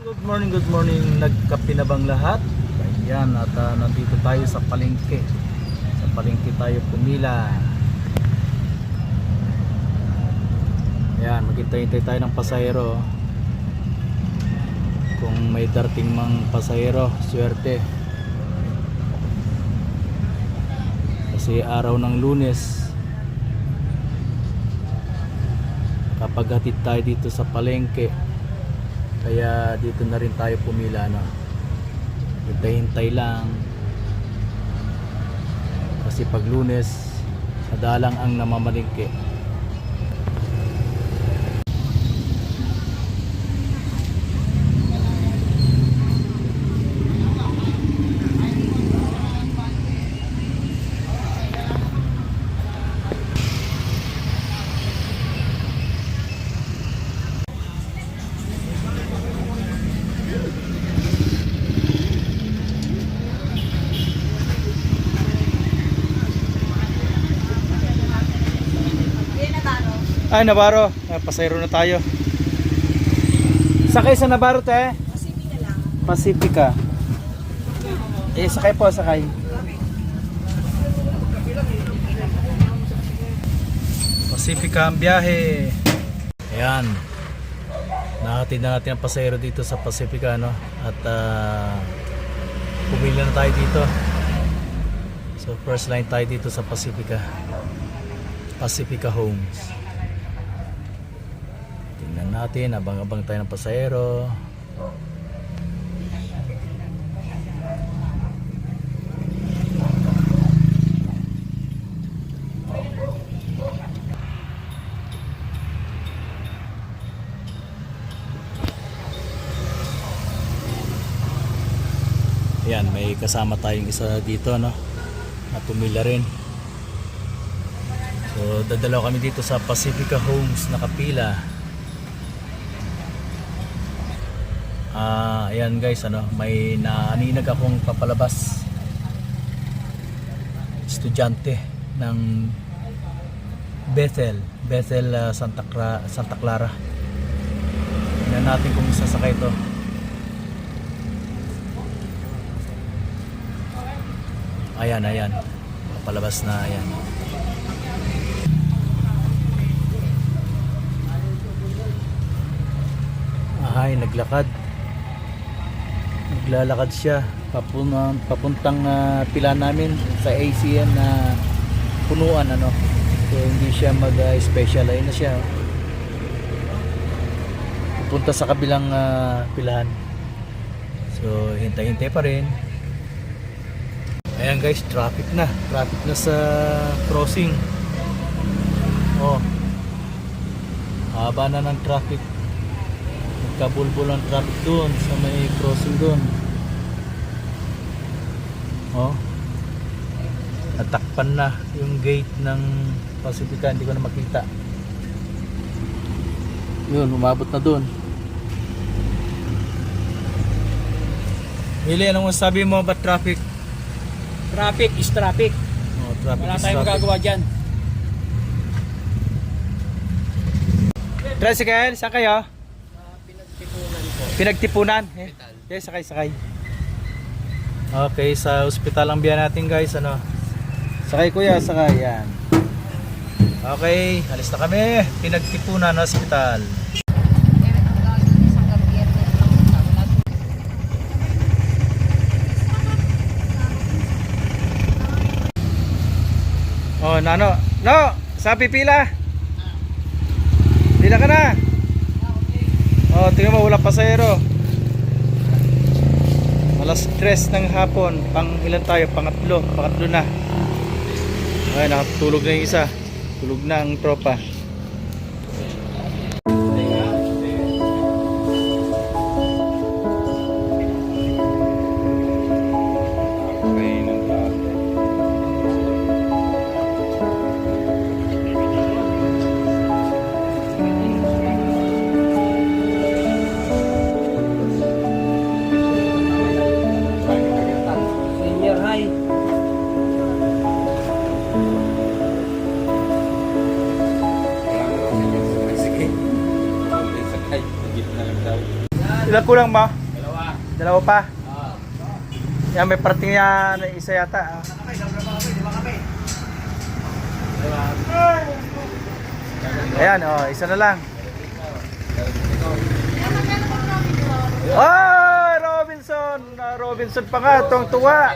Good morning. Nagkape na bang lahat? Ayan, at nandito tayo sa palengke. Sa palengke tayo pumila. Ayan, maghintay-hintay tayo ng pasahero. Kung may darating mang pasahero, swerte. Kasi araw ng Lunes, kapag hatid tayo dito sa palengke, kaya dito na rin tayo pumila, no? Hintay-hintay lang. Kasi pag Lunes, madalang ang namamalengke. Ay, Navarro, pasayro na tayo. Sakay sa Navarro, te? Pacifica lang. Pacifica. Sakay po, sakay. Pacifica ang biyahe. Ayan. Nahatid na natin ang pasayro dito sa Pacifica, no? At pumili na tayo dito. So first line tayo dito sa Pacifica. Pacifica Homes. Tingnan natin, abang-abang tayo ng pasahero. Ayan, may kasama tayong isa dito, no? Na pumila rin. So dadalaw kami dito sa Pacifica Homes, nakapila. Ayan guys, may naaninag akong papalabas. Estudyante ng Bethel Santa Clara. Tingnan natin kung sasakay ito. Ayan, papalabas na, ayan. Ay, naglalakad siya papuntang pila namin sa ACM na punuan, so hindi siya mag-special line na siya, pupunta sa kabilang pilahan. So hintay-hintay pa rin. Ayan guys, traffic na sa crossing. Haba na ng traffic. Kabulbul ang traffic doon sa may crossing doon. Natakpan na yung gate ng Pacifica, hindi ko na makita. Yun, umabot na doon. Mili, anong masabi mo about traffic? Traffic is traffic. Traffic Wala is tayong traffic. magagawa dyan. Tricycle, saan kayo? Pinagtipunan po. Pinagtipunan? Okay, sakay. Okay, sa ospital ang biya natin guys, Sakay kuya, sakay, yan. Okay, alis na kami. Pinagtipunan hospital. No, sa pipila. Pila ka na. Tingnan mo, wala pasahero. Alas 3 ng hapon. Pang ilan tayo? Pangatlo na. Ay, nakatulog na yung isa. Tulog na ang tropa. Senior high. Ilang kulang ba? Dalawa. Dalawa pa. Ah. Yan, may parating yan na isa yata. Ayan, oh, isa na lang. Oh, Robinson! Robinson pa nga, tuwang tuwa.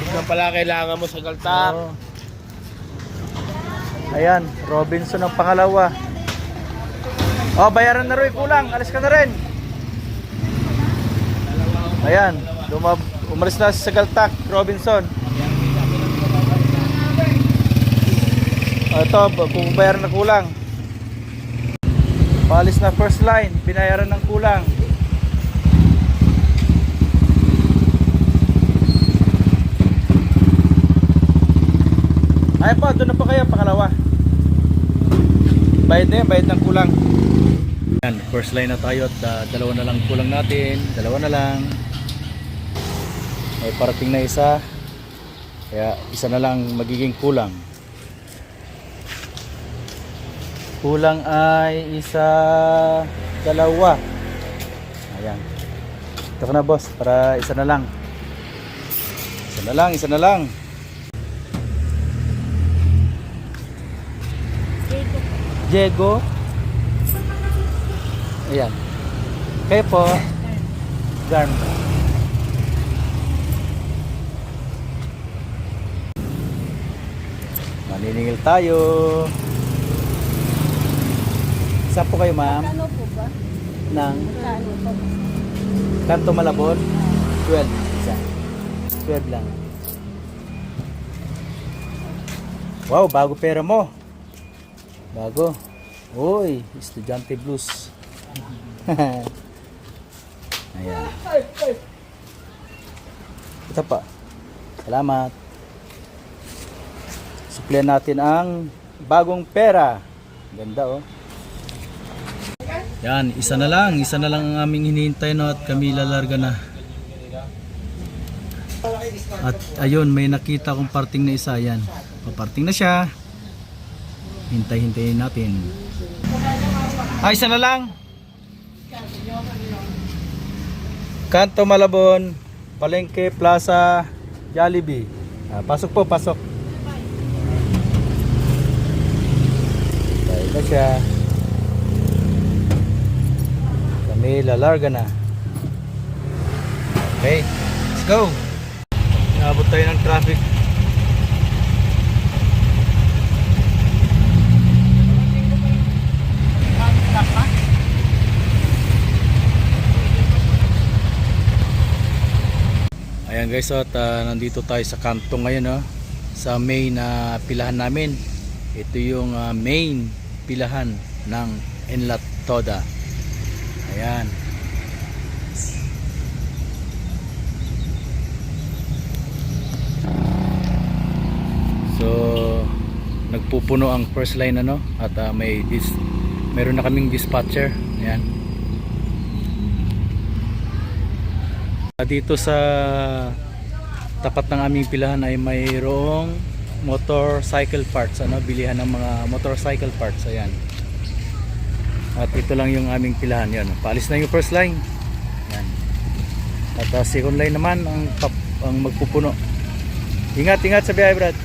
Ito pala kailangan mo sa galtak. Oh. Ayan, Robinson ang pangalawa. Oh, bayaran na rin, kulang. Alis ka na rin. Ayan, umalis na sa Galtak, Robinson. Oh, ito, kung bayaran na kulang. Paalis na first line, binayaran ng kulang. Ay po, doon na po kayo, pangalawa. Bayad na yan, bayad ng kulang. Yan, first line na tayo at dalawa na lang kulang natin. Dalawa na lang. May parating na isa. Kaya isa na lang magiging kulang. Kulang ay isa, dalawa. Ayan. Ito ka na boss, para isa na lang. Isa na lang, isa na lang. Diego. Ayan. Kayo po. Garm. Maniningil tayo. Saan po kayo, ma'am? Ano po ba? Nang Ano po? Kanto Malabon? 12. Isa. 12 lang. Wow, bago pera mo. Bago. Uy, estudyante blues. Ayan. Ito pa. Salamat. Suplihan natin ang bagong pera. Ganda oh. Yan, isa na lang ang aming hinihintay no at kami lalarga na. At ayun, may nakita kong parting na isa yan. Paparting na siya. Hintay-hintayin natin. Ay, isa na lang. Kanto Malabon, Palengke, Plaza, Jollibee. Pasok po, pasok. Dahil na siya. Kami lalarga na. Okay, let's go. Naabot tayo ng traffic. Ayan guys, so, at nandito tayo sa kanto ngayon no? Sa main na pilahan namin. Ito yung main pilahan ng Enlat Toda. Ayan. So nagpupuno ang first line ano at meron na kaming dispatcher. Ayan. Dito sa tapat ng aming pilahan ay mayroong motorcycle parts ano, bilihan ng mga motorcycle parts. Ayan. At ito lang yung aming pilahan yan. Paalis na yung first line. Yan. At second line naman ang magpupuno. Ingat, ingat sa biyahe, Brad.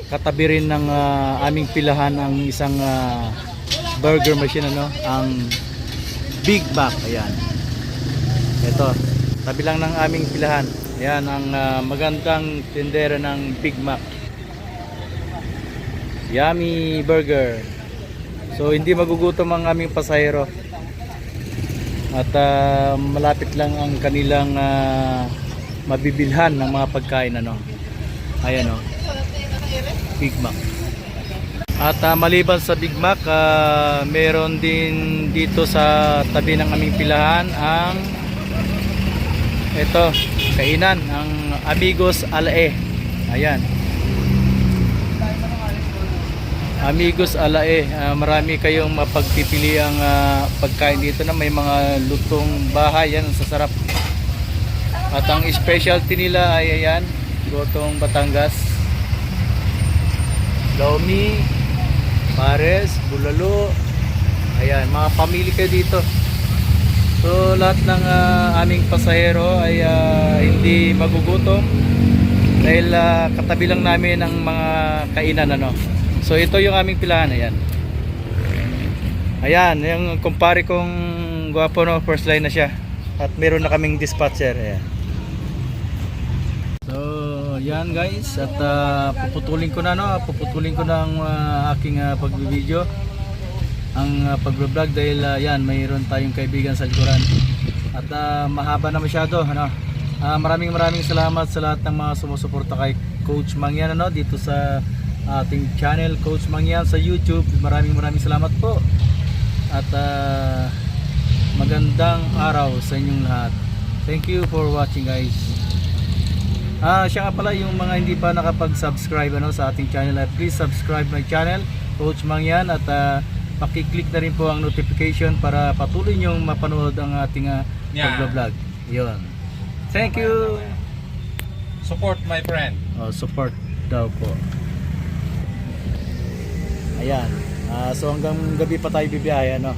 Katabi rin ng aming pilahan ang isang burger machine ano, ang Big Mac. Ayan. Ito, tabi lang ng aming pilahan. Ayan ang magandang tindera ng Big Mac. Yummy burger. So hindi magugutom ang aming pasahero. At malapit lang ang kanilang mabibilhan ng mga pagkain ano. Ayan oh. Big Mac. At maliban sa Big Mac, meron din dito sa tabi ng aming pilahan ang ito, kainan ang Amigos Alae. Ayan. Amigos Alae, marami kayong mapagpipili ang pagkain dito na may mga lutong bahay, yan ang sasarap. At ang specialty nila ay ayan, Gotong Batangas, Lomi, Pares, Bulalo. Ayan, mga pamili kayo dito. So lahat ng aming pasahero ay hindi magugutom dahil katabi lang namin ang mga kainan, ano. So ito yung aming pilahan. Ayan, ayan yung kumpare kong gwapo, no, first line na siya at meron na kaming dispatcher. Ayan. So yan guys, at puputulin ko na, no, puputulin ko na ang aking pagbibideo, ang pagbablog dahil yan, mayroon tayong kaibigan sa likuran at mahaba na masyado, ano. Maraming salamat sa lahat ng mga sumusuporta kay Coach Mangyan, ano, dito sa ating channel Coach Mangyan sa YouTube. Maraming salamat po at magandang araw sa inyong lahat. Thank you for watching guys. Siya nga pala, yung mga hindi pa nakapag-subscribe, ano, sa ating channel, please subscribe my channel Coach Mangyan at paki-click na rin po ang notification para patuloy nyong mapanood ang ating pag-vlog. Yun. Thank you. Support my friend. Support daw po. Ayan. So hanggang gabi pa tayo bibiyahe, ano.